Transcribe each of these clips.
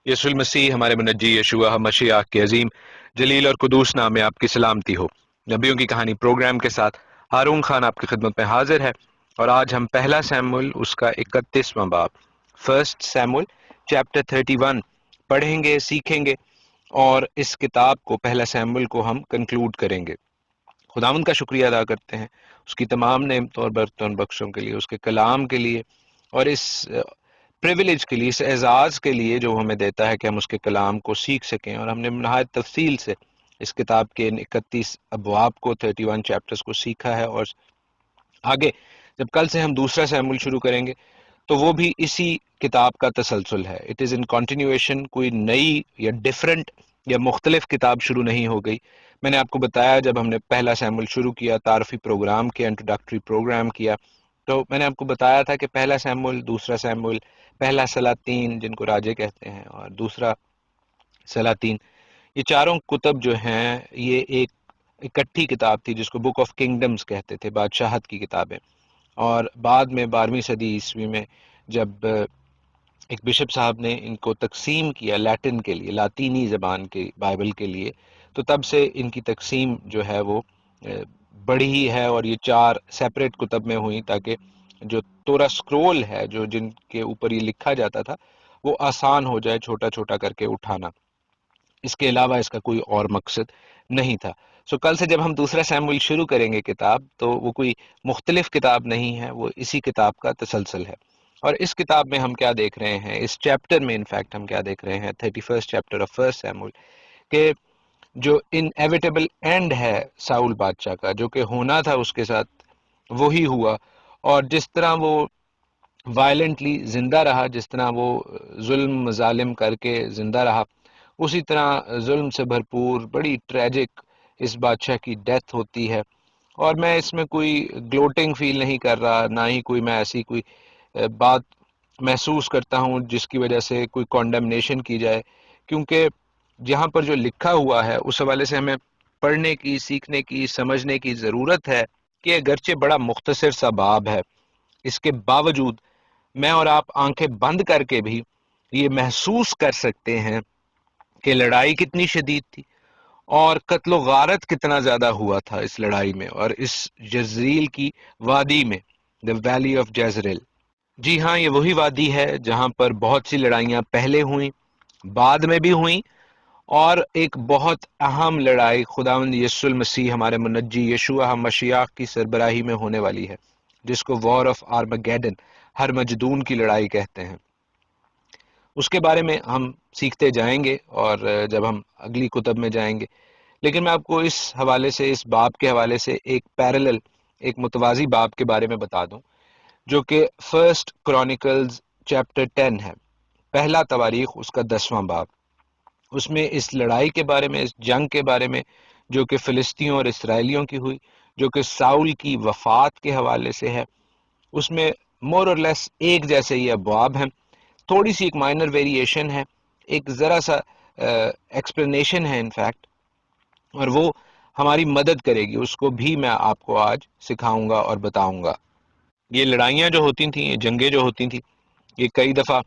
یسوع المسیح ہمارے منجی یشوع مشیح کے عظیم جلیل اور قدوس نام میں آپ کی سلامتی ہو۔ نبیوں کی کہانی پروگرام کے ساتھ ہارون خان آپ کی خدمت میں حاضر ہے، اور آج ہم پہلا سیموئیل اس کا 31واں باب فرسٹ سیموئیل چیپٹر 31 پڑھیں گے، سیکھیں گے، اور اس کتاب کو پہلا سیموئیل کو ہم کنکلوڈ کریں گے۔ خداوند کا شکریہ ادا کرتے ہیں اس کی تمام نعمتوں اور برکتوں اور بخشوں کے لیے، اس کے کلام کے لیے، اور اس پریویلیج کے لیے، اس اعزاز کے لیے جو ہمیں دیتا ہے کہ ہم اس کے کلام کو سیکھ سکیں۔ اور ہم نے نہایت تفصیل سے اس کتاب کے 31 ابواب کو، 31 چیپٹرز کو سیکھا ہے، اور آگے جب کل سے ہم دوسرا سیموئیل شروع کریں گے تو وہ بھی اسی کتاب کا تسلسل ہے۔ اٹ از ان کنٹینیویشن، کوئی نئی یا ڈفرینٹ یا مختلف کتاب شروع نہیں ہو گئی۔ میں نے آپ کو بتایا جب ہم نے پہلا سیموئیل شروع کیا، تعارفی پروگرام کیا، انٹروڈکٹری پروگرام کیا، تو میں نے آپ کو بتایا تھا کہ پہلا سیموئیل، دوسرا سیموئیل، پہلا سلاطین جن کو راجے کہتے ہیں، اور دوسرا سلاطین، یہ چاروں کتب جو ہیں یہ ایک اکٹھی کتاب تھی جس کو بک آف کنگڈمز کہتے تھے، بادشاہت کی کتابیں۔ اور بعد میں 12ویں صدی عیسوی میں جب ایک بشپ صاحب نے ان کو تقسیم کیا لیٹن کے لیے، لاطینی زبان کے بائبل کے لیے، تو تب سے ان کی تقسیم جو ہے وہ بڑھی ہی ہے، اور یہ 4 سیپریٹ کتب میں ہوئی تاکہ جو تورا سکرول ہے، جو جن کے اوپر یہ لکھا جاتا تھا، وہ آسان ہو جائے چھوٹا چھوٹا کر کے اٹھانا۔ اس کے علاوہ اس کا کوئی اور مقصد نہیں تھا۔ سو کل سے جب ہم دوسرا سیموئیل شروع کریں گے کتاب، تو وہ کوئی مختلف کتاب نہیں ہے، وہ اسی کتاب کا تسلسل ہے۔ اور اس کتاب میں ہم کیا دیکھ رہے ہیں، اس چیپٹر میں انفیکٹ ہم کیا دیکھ رہے ہیں، 31 چیپٹر آف فرسٹ سیموئیل، کہ جو انیویٹیبل اینڈ ہے ساؤل بادشاہ کا، جو کہ ہونا تھا اس کے ساتھ وہی ہوا، اور جس طرح وہ وائلنٹلی زندہ رہا، جس طرح وہ ظلم مظالم کر کے زندہ رہا، اسی طرح ظلم سے بھرپور بڑی ٹریجک اس بادشاہ کی ڈیتھ ہوتی ہے۔ اور میں اس میں کوئی گلوٹنگ فیل نہیں کر رہا، نہ ہی کوئی میں ایسی کوئی بات محسوس کرتا ہوں جس کی وجہ سے کوئی کانڈمنیشن کی جائے، کیونکہ جہاں پر جو لکھا ہوا ہے اس حوالے سے ہمیں پڑھنے کی، سیکھنے کی، سمجھنے کی ضرورت ہے کہ اگرچہ بڑا مختصر سا باب ہے، اس کے باوجود میں اور آپ آنکھیں بند کر کے بھی یہ محسوس کر سکتے ہیں کہ لڑائی کتنی شدید تھی، اور قتل و غارت کتنا زیادہ ہوا تھا اس لڑائی میں، اور اس جزریل کی وادی میں، the valley of جیزریل۔ جی ہاں، یہ وہی وادی ہے جہاں پر بہت سی لڑائیاں پہلے ہوئیں، بعد میں بھی ہوئیں، اور ایک بہت اہم لڑائی خداوند یسوع المسیح ہمارے منجی یشوع مشیح کی سربراہی میں ہونے والی ہے، جس کو وار آف آرمگیڈن، ہرمجدون کی لڑائی کہتے ہیں۔ اس کے بارے میں ہم سیکھتے جائیں گے، اور جب ہم اگلی کتب میں جائیں گے، لیکن میں آپ کو اس حوالے سے، اس باب کے حوالے سے ایک پیرلل، ایک متوازی باب کے بارے میں بتا دوں، جو کہ فرسٹ کرونیکلز چیپٹر 10 ہے، پہلا تواریخ اس کا 10واں باب۔ اس میں اس لڑائی کے بارے میں، اس جنگ کے بارے میں جو کہ فلسطینیوں اور اسرائیلیوں کی ہوئی، جو کہ ساؤل کی وفات کے حوالے سے ہے، اس میں مور اور لیس ایک جیسے ہی ابواب ہیں، تھوڑی سی ایک مائنر ویریشن ہے، ایک ذرا سا ایکسپلینیشن ہے انفیکٹ، اور وہ ہماری مدد کرے گی، اس کو بھی میں آپ کو آج سکھاؤں گا اور بتاؤں گا۔ یہ لڑائیاں جو ہوتی تھیں، یہ جنگیں جو ہوتی تھیں، یہ کئی دفعہ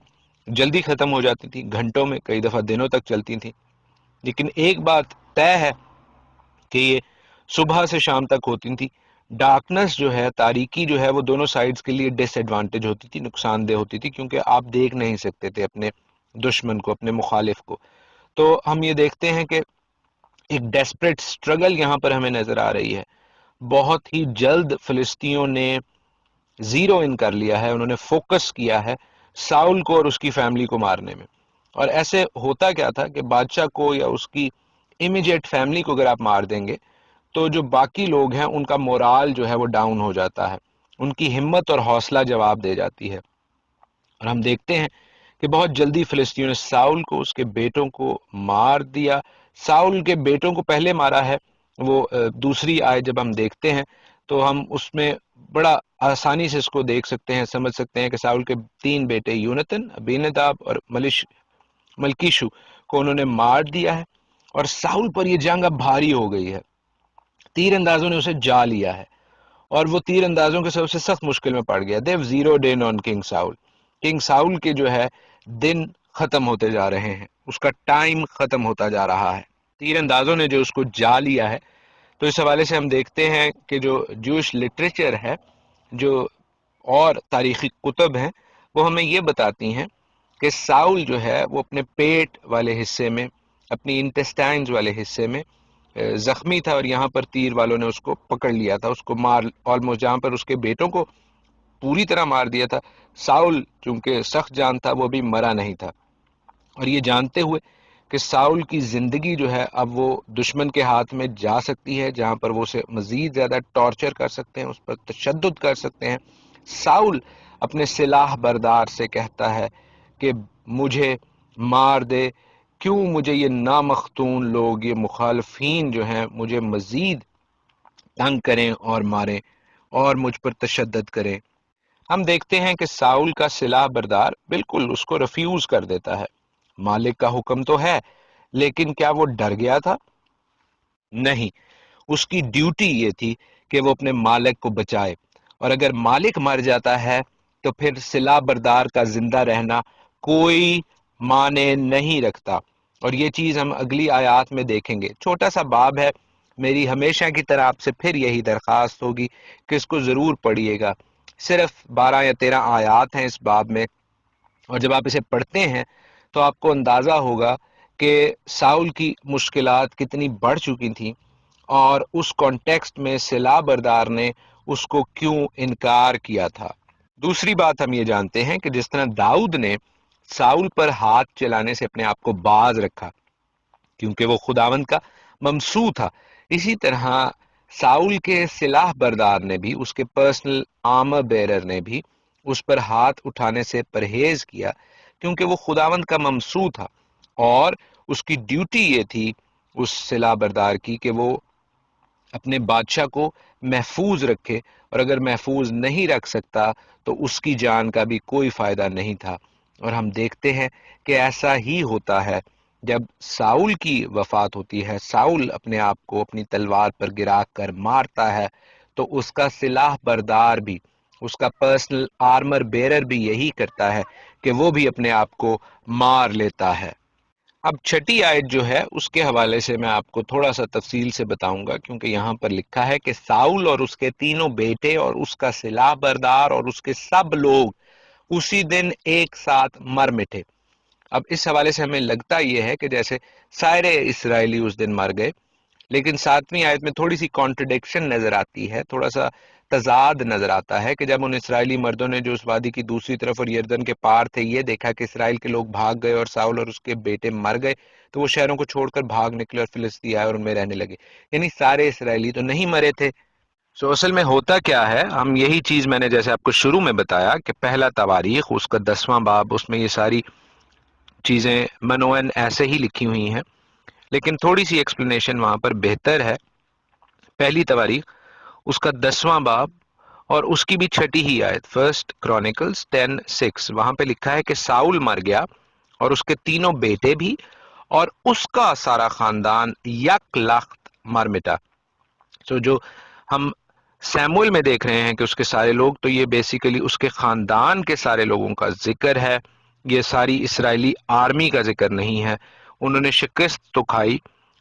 جلدی ختم ہو جاتی تھیں، گھنٹوں میں، کئی دفعہ دنوں تک چلتی تھیں، لیکن ایک بات طے ہے کہ یہ صبح سے شام تک ہوتی تھی۔ ڈارکنس جو ہے، تاریکی جو ہے، وہ دونوں سائڈز کے لیے ڈس ایڈوانٹیج ہوتی تھی، نقصان دہ ہوتی تھی، کیونکہ آپ دیکھ نہیں سکتے تھے اپنے دشمن کو، اپنے مخالف کو۔ تو ہم یہ دیکھتے ہیں کہ ایک ڈیسپریٹ سٹرگل یہاں پر ہمیں نظر آ رہی ہے۔ بہت ہی جلد فلسطینیوں نے زیرو ان کر لیا ہے، انہوں نے فوکس کیا ہے ساؤل کو اور اس کی فیملی کو مارنے میں۔ اور ایسے ہوتا کیا تھا کہ بادشاہ کو یا اس کی امیجیٹ فیملی کو اگر آپ مار دیں گے تو جو باقی لوگ ہیں ان کا مورال جو ہے وہ ڈاؤن ہو جاتا ہے، ان کی ہمت اور حوصلہ جواب دے جاتی ہے۔ اور ہم دیکھتے ہیں کہ بہت جلدی فلسطینیوں نے ساؤل کو، اس کے بیٹوں کو مار دیا۔ ساؤل کے بیٹوں کو پہلے مارا ہے، وہ دوسری آیت جب ہم دیکھتے ہیں تو ہم اس میں بڑا آسانی سے اس کو دیکھ سکتے ہیں، سمجھ سکتے ہیں کہ ساؤل کے 3 بیٹے یونتن، ابیناداب اور ملکیشو کو انہوں نے مار دیا ہے، اور ساؤل پر یہ جنگ اب بھاری ہو گئی ہے۔ تیر اندازوں نے اسے جا لیا ہے، اور وہ تیر اندازوں کے سب سے سخت مشکل میں پڑ گیا۔ They've zero done on King Saul, King Saul کے جو ہے دن ختم ہوتے جا رہے ہیں، اس کا ٹائم ختم ہوتا جا رہا ہے۔ تیر اندازوں نے جو اس کو جا لیا ہے، تو اس حوالے سے ہم دیکھتے ہیں کہ جو جوش لٹریچر ہے، جو اور تاریخی کتب ہیں، وہ ہمیں یہ بتاتی ہیں کہ ساؤل جو ہے وہ اپنے پیٹ والے حصے میں، اپنی انٹسٹائنز والے حصے میں زخمی تھا، اور یہاں پر تیر والوں نے اس کو پکڑ لیا تھا، اس کو مار آلموسٹ، جہاں پر اس کے بیٹوں کو پوری طرح مار دیا تھا، ساؤل چونکہ سخت جان تھا وہ بھی مرا نہیں تھا۔ اور یہ جانتے ہوئے کہ ساؤل کی زندگی جو ہے اب وہ دشمن کے ہاتھ میں جا سکتی ہے، جہاں پر وہ اسے مزید زیادہ ٹارچر کر سکتے ہیں، اس پر تشدد کر سکتے ہیں، ساؤل اپنے سلاح بردار سے کہتا ہے کہ مجھے مار دے، کیوں مجھے یہ نامختون لوگ، یہ مخالفین جو ہیں مجھے مزید تنگ کریں اور ماریں اور مجھ پر تشدد کریں۔ ہم دیکھتے ہیں کہ ساؤل کا سلاح بردار بالکل اس کو ریفیوز کر دیتا ہے۔ مالک کا حکم تو ہے، لیکن کیا وہ ڈر گیا تھا؟ نہیں، اس کی ڈیوٹی یہ تھی کہ وہ اپنے مالک کو بچائے، اور اگر مالک مر جاتا ہے تو پھر سلاح بردار کا زندہ رہنا کوئی معنی نہیں رکھتا۔ اور یہ چیز ہم اگلی آیات میں دیکھیں گے۔ چھوٹا سا باب ہے، میری ہمیشہ کی طرح آپ سے پھر یہی درخواست ہوگی کہ اس کو ضرور پڑھیے گا۔ صرف 12 یا 13 آیات ہیں اس باب میں، اور جب آپ اسے پڑھتے ہیں تو آپ کو اندازہ ہوگا کہ ساؤل کی مشکلات کتنی بڑھ چکی تھیں، اور اس کانٹیکسٹ میں سلاح بردار نے اس کو کیوں انکار کیا تھا۔ دوسری بات ہم یہ جانتے ہیں کہ جس طرح داؤد نے ساؤل پر ہاتھ چلانے سے اپنے آپ کو باز رکھا کیونکہ وہ خداوند کا ممسو تھا، اسی طرح ساؤل کے سلاح بردار نے بھی، اس کے پرسنل آرمر بیرر نے بھی اس پر ہاتھ اٹھانے سے پرہیز کیا، کیونکہ وہ خداوند کا ممسو تھا، اور اس کی ڈیوٹی یہ تھی اس سلاح بردار کی کہ وہ اپنے بادشاہ کو محفوظ رکھے، اور اگر محفوظ نہیں رکھ سکتا تو اس کی جان کا بھی کوئی فائدہ نہیں تھا۔ اور ہم دیکھتے ہیں کہ ایسا ہی ہوتا ہے جب ساؤل کی وفات ہوتی ہے، ساؤل اپنے آپ کو اپنی تلوار پر گرا کر مارتا ہے، تو اس کا سلاح بردار بھی، اس کا پرسنل آرمر بیرر بھی یہی کرتا ہے کہ وہ بھی اپنے آپ کو مار لیتا ہے۔ اب چھٹی آیت جو ہے اس کے حوالے سے میں آپ کو تھوڑا سا تفصیل سے بتاؤں گا، کیونکہ یہاں پر لکھا ہے کہ ساؤل اور اس کے تینوں بیٹے اور اس کا سلاح بردار اور اس کے سب لوگ اسی دن ایک ساتھ مر مٹے۔ اب اس حوالے سے ہمیں لگتا یہ ہے کہ جیسے سارے اسرائیلی اس دن مر گئے، لیکن 7ویں آیت میں تھوڑی سی کانٹرڈکشن نظر آتی ہے، تھوڑا سا تضاد نظر آتا ہے کہ جب ان اسرائیلی مردوں نے جو اس وادی کی دوسری طرف اور یردن کے پار تھے یہ دیکھا کہ اسرائیل کے لوگ بھاگ گئے اور ساؤل اور اس کے بیٹے مر گئے، تو وہ شہروں کو چھوڑ کر بھاگ نکلے اور فلسطین آئے اور ان میں رہنے لگے، یعنی سارے اسرائیلی تو نہیں مرے تھے۔ سو اصل میں ہوتا کیا ہے، ہم یہی چیز میں نے جیسے آپ کو شروع میں بتایا کہ پہلا تواریخ اس کا 10واں باب، اس میں یہ ساری چیزیں منوعن ایسے ہی لکھی ہوئی ہیں، لیکن تھوڑی سی ایکسپلینیشن وہاں پر بہتر ہے۔ پہلی تواریخ اس کا 10واں باب اور اس کی بھی چھٹی ہی آیت، فرسٹ کرونیکلز 10:6، وہاں پہ لکھا ہے کہ ساؤل مر گیا اور اس کے تینوں بیٹے بھی اور اس کا سارا خاندان یک لخت مر مٹا۔ سو جو ہم سیموئل میں دیکھ رہے ہیں کہ اس کے سارے لوگ، تو یہ بیسیکلی اس کے خاندان کے سارے لوگوں کا ذکر ہے، یہ ساری اسرائیلی آرمی کا ذکر نہیں ہے۔ انہوں نے شکست تو کھائی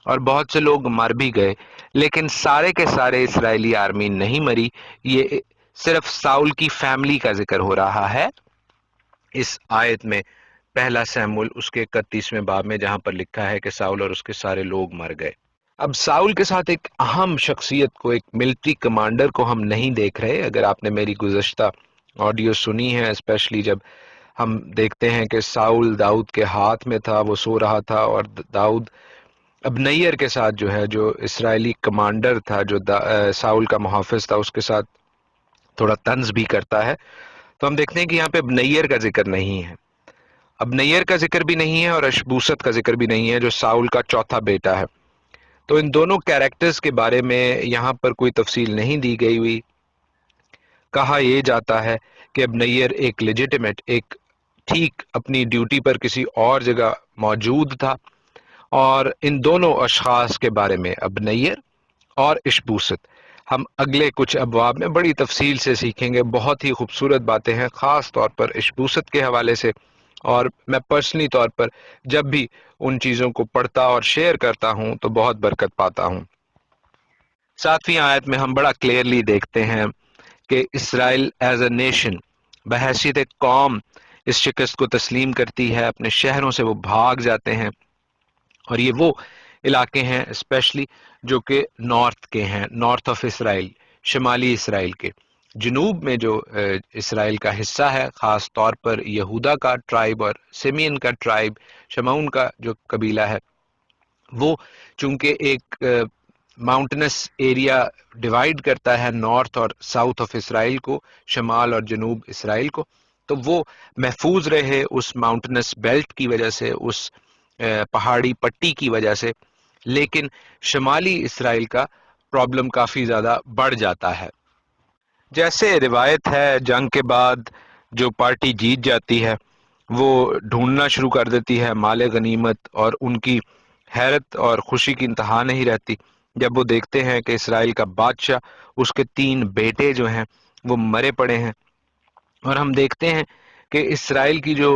اور بہت سے لوگ مر بھی گئے، لیکن سارے کے سارے اسرائیلی آرمی نہیں مری، یہ صرف ساؤل کی فیملی کا ذکر ہو رہا ہے اس آیت میں، پہلا سیموئل اس کے 31ویں باب میں، جہاں پر لکھا ہے کہ ساؤل اور اس کے سارے لوگ مر گئے۔ اب ساؤل کے ساتھ ایک اہم شخصیت کو، ایک ملٹری کمانڈر کو ہم نہیں دیکھ رہے۔ اگر آپ نے میری گزشتہ آڈیو سنی ہے، اسپیشلی جب ہم دیکھتے ہیں کہ ساؤل داؤد کے ہاتھ میں تھا، وہ سو رہا تھا، اور داؤد ابنیر کے ساتھ جو ہے، جو اسرائیلی کمانڈر تھا، جو ساؤل کا محافظ تھا، اس کے ساتھ تھوڑا طنز بھی کرتا ہے، تو ہم دیکھتے ہیں کہ یہاں پہ ابنیر کا ذکر نہیں ہے، ابنیر کا ذکر بھی نہیں ہے، اور اشبوست کا ذکر بھی نہیں ہے جو ساؤل کا چوتھا بیٹا ہے۔ تو ان دونوں کیریکٹرز کے بارے میں یہاں پر کوئی تفصیل نہیں دی گئی ہوئی۔ کہا یہ جاتا ہے کہ ابنیر ایک لیجیٹیمیٹ، ایک ٹھیک اپنی ڈیوٹی پر کسی اور جگہ موجود تھا، اور ان دونوں اشخاص کے بارے میں، ابنیر اور اشبوست، ہم اگلے کچھ ابواب میں بڑی تفصیل سے سیکھیں گے۔ بہت ہی خوبصورت باتیں ہیں، خاص طور پر اشبوست کے حوالے سے، اور میں پرسنلی طور پر جب بھی ان چیزوں کو پڑھتا اور شیئر کرتا ہوں تو بہت برکت پاتا ہوں۔ 7ویں آیت میں ہم بڑا کلیئرلی دیکھتے ہیں کہ اسرائیل ایز اے نیشن بحیثیت ایک قوم اس شکست کو تسلیم کرتی ہے، اپنے شہروں سے وہ بھاگ جاتے ہیں، اور یہ وہ علاقے ہیں اسپیشلی جو کہ نارتھ کے ہیں، نارتھ آف اسرائیل، شمالی اسرائیل کے جنوب میں جو اسرائیل کا حصہ ہے، خاص طور پر یہودا کا ٹرائب اور سیمین کا ٹرائب، شمعون کا جو قبیلہ ہے، وہ چونکہ ایک ماؤنٹنس ایریا ڈیوائیڈ کرتا ہے نارتھ اور ساؤتھ آف اسرائیل کو، شمال اور جنوب اسرائیل کو، تو وہ محفوظ رہے اس ماؤنٹنس بیلٹ کی وجہ سے، اس پہاڑی پٹی کی وجہ سے، لیکن شمالی اسرائیل کا پرابلم کافی زیادہ بڑھ جاتا ہے۔ جیسے روایت ہے جنگ کے بعد جو پارٹی جیت جاتی ہے وہ ڈھونڈنا شروع کر دیتی ہے مال غنیمت، اور ان کی حیرت اور خوشی کی انتہا نہیں رہتی جب وہ دیکھتے ہیں کہ اسرائیل کا بادشاہ، اس کے 3 بیٹے جو ہیں وہ مرے پڑے ہیں، اور ہم دیکھتے ہیں کہ اسرائیل کی جو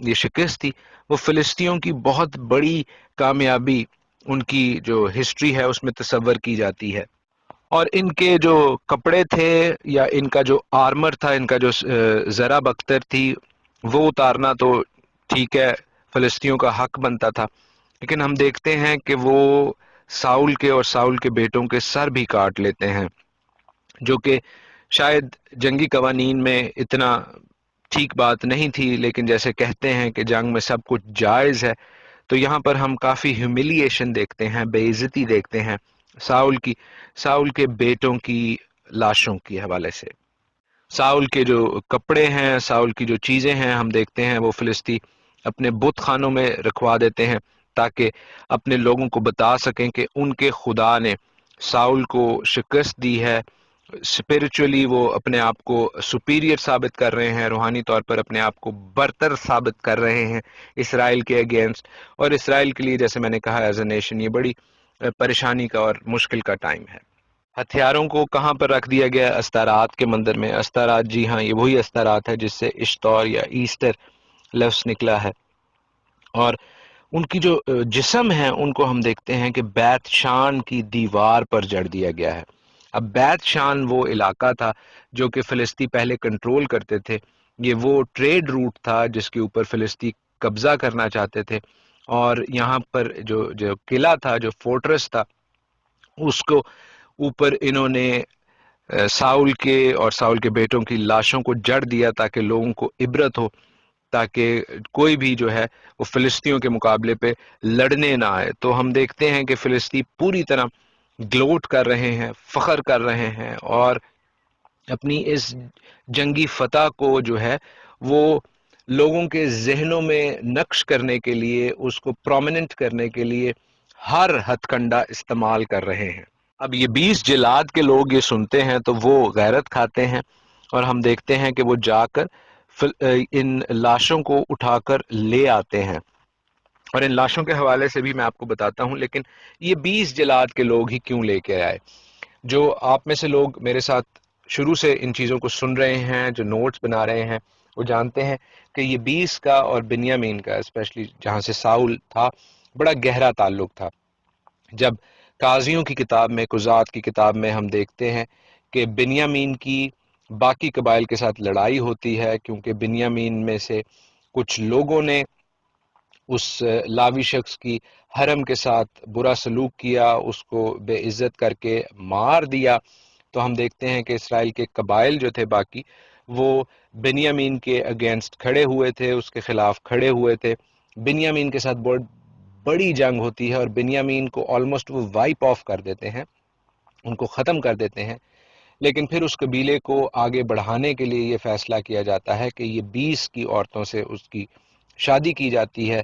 یہ شکست تھی وہ فلسطینیوں کی بہت بڑی کامیابی ان کی جو ہسٹری ہے اس میں تصور کی جاتی ہے، اور ان کے جو کپڑے تھے یا ان کا جو آرمر تھا، ان کا جو زرہ بختر تھی، وہ اتارنا تو ٹھیک ہے، فلسطینیوں کا حق بنتا تھا، لیکن ہم دیکھتے ہیں کہ وہ ساؤل کے اور ساؤل کے بیٹوں کے سر بھی کاٹ لیتے ہیں، جو کہ شاید جنگی قوانین میں اتنا ٹھیک بات نہیں تھی، لیکن جیسے کہتے ہیں کہ جنگ میں سب کچھ جائز ہے، تو یہاں پر ہم کافی ہیوملیشن دیکھتے ہیں، بے عزتی دیکھتے ہیں ساؤل کے بیٹوں کی لاشوں کے حوالے سے۔ ساؤل کے جو کپڑے ہیں، ساؤل کی جو چیزیں ہیں، ہم دیکھتے ہیں وہ فلسطی اپنے بت خانوں میں رکھوا دیتے ہیں تاکہ اپنے لوگوں کو بتا سکیں کہ ان کے خدا نے ساؤل کو شکست دی ہے، اسپرچولی وہ اپنے آپ کو سپیریئر ثابت کر رہے ہیں، روحانی طور پر اپنے آپ کو برتر ثابت کر رہے ہیں اسرائیل کے اگینسٹ، اور اسرائیل کے لیے جیسے میں نے کہا ایز اے نیشن یہ بڑی پریشانی کا اور مشکل کا ٹائم ہے۔ ہتھیاروں کو کہاں پر رکھ دیا گیا؟ استارات کے مندر میں۔ استارات، جی ہاں، یہ وہی استارات ہے جس سے اشتور یا ایسٹر لفظ نکلا ہے، اور ان کی جو جسم ہیں ان کو ہم دیکھتے ہیں کہ بیت شان کی دیوار پر جڑ دیا گیا ہے۔ اب بیت شان وہ علاقہ تھا جو کہ فلسطی پہلے کنٹرول کرتے تھے، یہ وہ ٹریڈ روٹ تھا جس کے اوپر فلسطی قبضہ کرنا چاہتے تھے، اور یہاں پر جو قلعہ تھا، جو فورٹریس تھا، اس کو اوپر انہوں نے ساؤل کے اور ساؤل کے بیٹوں کی لاشوں کو جڑ دیا تاکہ لوگوں کو عبرت ہو، تاکہ کوئی بھی جو ہے وہ فلسطینیوں کے مقابلے پہ لڑنے نہ آئے۔ تو ہم دیکھتے ہیں کہ فلسطین پوری طرح گلوٹ کر رہے ہیں، فخر کر رہے ہیں، اور اپنی اس جنگی فتح کو جو ہے وہ لوگوں کے ذہنوں میں نقش کرنے کے لیے، اس کو پرومیننٹ کرنے کے لیے ہر ہتھ کنڈا استعمال کر رہے ہیں۔ اب یہ 20 جلاد کے لوگ یہ سنتے ہیں تو وہ غیرت کھاتے ہیں، اور ہم دیکھتے ہیں کہ وہ جا کر ان لاشوں کو اٹھا کر لے آتے ہیں، اور ان لاشوں کے حوالے سے بھی میں آپ کو بتاتا ہوں، لیکن یہ 20 جلاد کے لوگ ہی کیوں لے کے آئے؟ جو آپ میں سے لوگ میرے ساتھ شروع سے ان چیزوں کو سن رہے ہیں، جو نوٹس بنا رہے ہیں، وہ جانتے ہیں کہ یہ 20 کا اور بنیامین کا، اسپیشلی جہاں سے ساؤل تھا، بڑا گہرا تعلق تھا۔ جب قاضیوں کی کتاب میں، قضات کی کتاب میں ہم دیکھتے ہیں کہ بنیامین کی باقی قبائل کے ساتھ لڑائی ہوتی ہے، کیونکہ بنیامین میں سے کچھ لوگوں نے اس لاوی شخص کی حرم کے ساتھ برا سلوک کیا، اس کو بے عزت کر کے مار دیا، تو ہم دیکھتے ہیں کہ اسرائیل کے قبائل جو تھے باقی، وہ بنیامین کے اگینسٹ کھڑے ہوئے تھے، اس کے خلاف کھڑے ہوئے تھے، بنیامین کے ساتھ بہت بڑی جنگ ہوتی ہے، اور بنیامین کو آلموسٹ وہ وائپ آف کر دیتے ہیں، ان کو ختم کر دیتے ہیں، لیکن پھر اس قبیلے کو آگے بڑھانے کے لیے یہ فیصلہ کیا جاتا ہے کہ یہ 20 کی عورتوں سے اس کی شادی کی جاتی ہے،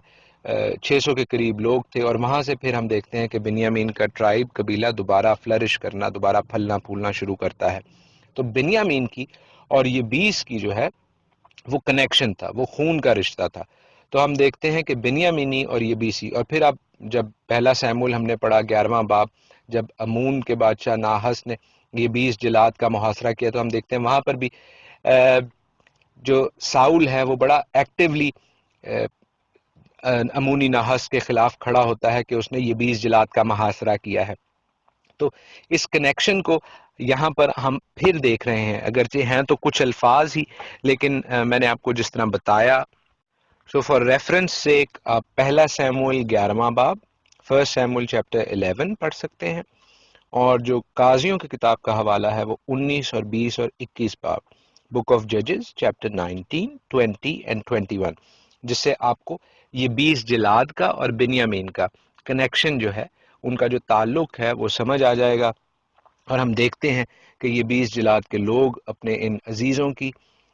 600 کے قریب لوگ تھے، اور وہاں سے پھر ہم دیکھتے ہیں کہ بنیامین کا ٹرائب قبیلہ دوبارہ فلرش کرنا، دوبارہ پھلنا پھولنا شروع کرتا ہے۔ تو بنیامین کی اور یہ 20 کی جو ہے وہ کنیکشن تھا، وہ خون کا رشتہ تھا۔ تو ہم دیکھتے ہیں کہ بنیامینی اور یہ 20، اور پھر اب جب پہلا سیمول ہم نے پڑھا 11واں باب، جب امون کے بادشاہ ناحس نے یہ 20 جلاد کا محاصرہ کیا، تو ہم دیکھتے ہیں وہاں پر بھی جو ساؤل ہے وہ بڑا ایکٹیولی امونی نحس کے خلاف کھڑا ہوتا ہے کہ اس نے یہ 20 جلاد کا محاصرہ کیا ہے۔ تو اس کنیکشن کو یہاں پر ہم پھر دیکھ رہے ہیں، اگرچہ ہیں تو کچھ الفاظ ہی، لیکن میں نے آپ کو جس طرح بتایا، سو فار ریفرنس سے آپ پہلا سیموئل 11واں باب، فرسٹ سیموئل چیپٹر 11 پڑھ سکتے ہیں، اور جو قاضیوں کی کتاب کا حوالہ ہے وہ 19 اور 20 اور 21 باب، بک آف ججز چیپٹر 19، 20 اینڈ 21، جس سے آپ کو یہ 20 جلاد کا اور بنیامین کا کنیکشن جو ہے، ان کا جو تعلق ہے وہ سمجھ آ جائے گا۔ اور ہم دیکھتے ہیں کہ یہ 20 جلاد کے لوگ اپنے ان عزیزوں کی،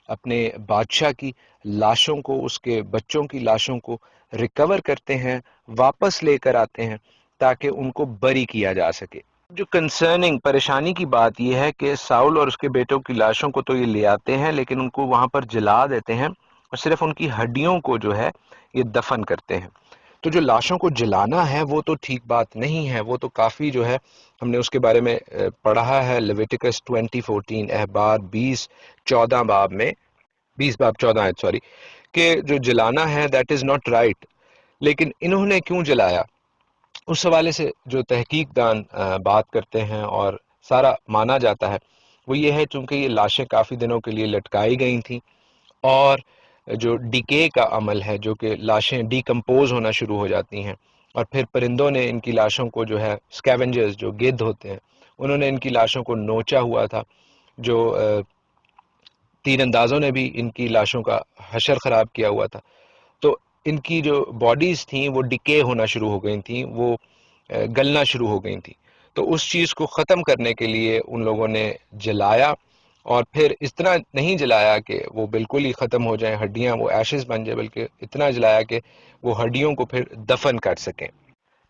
اپنے بادشاہ کی لاشوں کو، اس کے بچوں کی لاشوں کو ریکور کرتے ہیں، واپس لے کر آتے ہیں تاکہ ان کو بری کیا جا سکے۔ جو کنسرننگ پریشانی کی بات یہ ہے کہ ساؤل اور اس کے بیٹوں کی لاشوں کو تو یہ لے آتے ہیں، لیکن ان کو وہاں پر جلا دیتے ہیں اور صرف ان کی ہڈیوں کو جو ہے یہ دفن کرتے ہیں۔ تو جو لاشوں کو جلانا ہے وہ تو ٹھیک بات نہیں ہے، وہ تو کافی جو ہے ہم نے اس کے بارے میں پڑھا ہے لیویٹیکس 20:14، احبار 20:14 باب میں، 20 باب 14 آیت سوری، کہ جو جلانا ہے دیٹ از ناٹ رائٹ۔ لیکن انہوں نے کیوں جلایا؟ اس حوالے سے جو تحقیق دان بات کرتے ہیں اور سارا مانا جاتا ہے وہ یہ ہے، چونکہ یہ لاشیں کافی دنوں کے لیے لٹکائی گئی تھیں، اور جو ڈیکے کا عمل ہے، جو کہ لاشیں ڈیکمپوز ہونا شروع ہو جاتی ہیں، اور پھر پرندوں نے ان کی لاشوں کو جو ہے، اسکیونجرز جو گدھ ہوتے ہیں، انہوں نے ان کی لاشوں کو نوچا ہوا تھا، جو تیر اندازوں نے بھی ان کی لاشوں کا حشر خراب کیا ہوا تھا۔ تو ان کی جو باڈیز تھیں وہ ڈکے ہونا شروع ہو گئی تھیں، وہ گلنا شروع ہو گئی تھیں۔ تو اس چیز کو ختم کرنے کے لیے ان لوگوں نے جلایا، اور پھر اس طرح نہیں جلایا کہ وہ بالکل ہی ختم ہو جائیں، ہڈیاں وہ ایشز بن جائیں، بلکہ اتنا جلایا کہ وہ ہڈیوں کو پھر دفن کر سکیں۔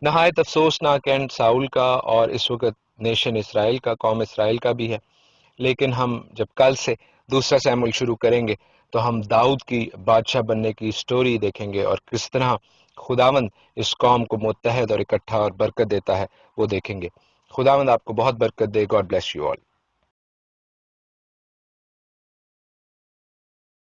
نہایت افسوسناک اینڈ ساؤل کا اور اس وقت نیشن اسرائیل کا، قوم اسرائیل کا بھی ہے۔ لیکن ہم جب کل سے دوسرا سیموئیل شروع کریں گے تو ہم داؤد کی بادشاہ بننے کی سٹوری دیکھیں گے، اور کس طرح خداوند اس قوم کو متحد اور اکٹھا اور برکت دیتا ہے وہ دیکھیں گے۔ خداوند آپ کو بہت برکت دے۔ God bless you all.